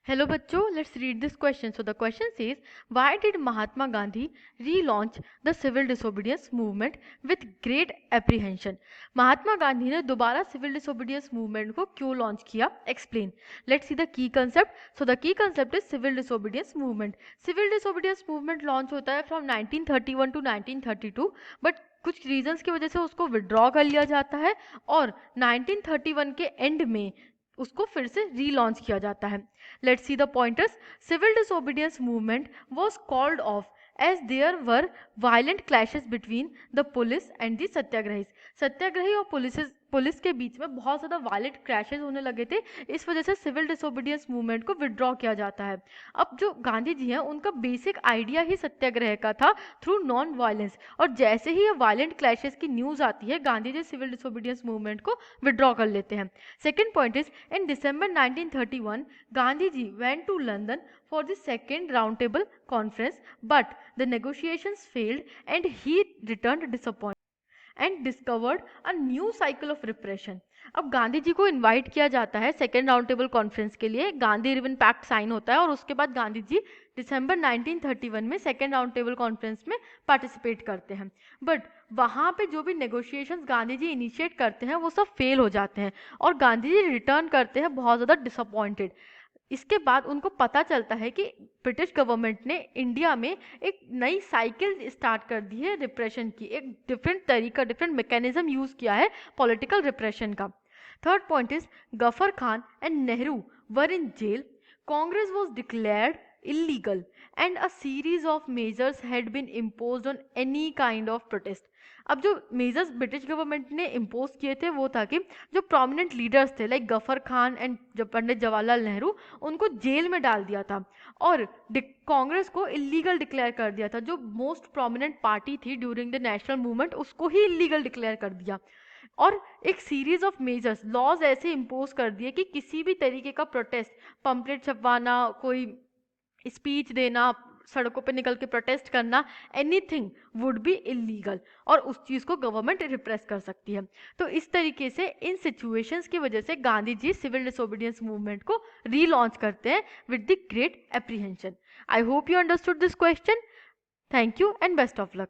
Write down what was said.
Hello बच्चों, let's read this question. So the question says, why did Mahatma Gandhi relaunch the civil disobedience movement with great apprehension? Mahatma Gandhi ने दोबारा civil disobedience movement को क्यों launch किया? Explain. Let's see the key concept. So the key concept is civil disobedience movement. Civil disobedience movement launch होता है from 1931 to 1932, but कुछ reasons की वजह से उसको विड्रॉ कर लिया जाता है और 1931 के एंड में उसको फिर से रीलॉन्च किया जाता है. Let's see the pointers. Civil disobedience movement was called off as there were violent clashes between the police and the सत्याग्रही. सत्याग्रही और पुलिस के बीच में बहुत ज़्यादा वायलेंट क्रैशेस होने लगे थे. इस वजह से सिविल डिसोबीडियंस मूवमेंट को विड्रॉ किया जाता है. अब जो गांधी जी हैं उनका बेसिक आइडिया ही सत्याग्रह का था थ्रू नॉन वायलेंस, और जैसे ही ये वायलेंट क्लैशेस की न्यूज़ आती है Gandhi ji civil disobedience movement को विड्रॉ कर लेते हैं. Second point is, in December 1931 Gandhi ji went to London for the second roundtable conference, but the negotiations failed and he returned disappointed and discovered a new cycle of repression. अब गांधी जी को invite किया जाता है second round table conference के लिए, Gandhi रिवन pact sign होता है और उसके बाद गांधी जी दिसंबर 1931 में सेकेंड राउंड टेबल कॉन्फ्रेंस में पार्टिसिपेट करते हैं. बट वहाँ पे जो भी नेगोशिएशंस गांधी जी इनिशिएट करते हैं वो सब फेल हो जाते हैं और गांधी जी रिटर्न करते हैं बहुत ज़्यादा डिसअपॉइंटेड. इसके बाद उनको पता चलता है कि ब्रिटिश गवर्नमेंट ने इंडिया में एक नई साइकिल स्टार्ट कर दी है रिप्रेशन की, एक डिफरेंट तरीका, डिफरेंट मैकेनिज्म यूज किया है पॉलिटिकल रिप्रेशन का. Third point is, Ghaffar Khan and Nehru were in jail, Congress was declared illegal and a series of measures had been imposed on any kind of protest. अब जो मेजर्स ब्रिटिश गवर्नमेंट ने impose किए थे वो था कि जो प्रोमिनेंट लीडर्स थे like Gruffudd Khan and Pandit Jawaharlal Nehru, उनको जेल में डाल दिया था और कांग्रेस को इलीगल डिक्लेयर कर दिया था. जो मोस्ट प्रोमिनेंट पार्टी थी ड्यूरिंग द नेशनल मूवमेंट उसको ही इलीगल डिक्लेयर कर दिया और एक सीरीज ऑफ मेजर्स, लॉज ऐसे इम्पोज कर दिए कि किसी भी तरीके का प्रोटेस्ट, पंपलेट छपवाना, कोई स्पीच देना, सड़कों पे निकल के प्रोटेस्ट करना, एनीथिंग वुड बी इलीगल और उस चीज़ को गवर्नमेंट रिप्रेस कर सकती है. तो इस तरीके से इन सिचुएशंस की वजह से Gandhi ji civil disobedience movement को रीलॉन्च करते हैं with the great apprehension. I hope you understood this question. Thank you and best of luck.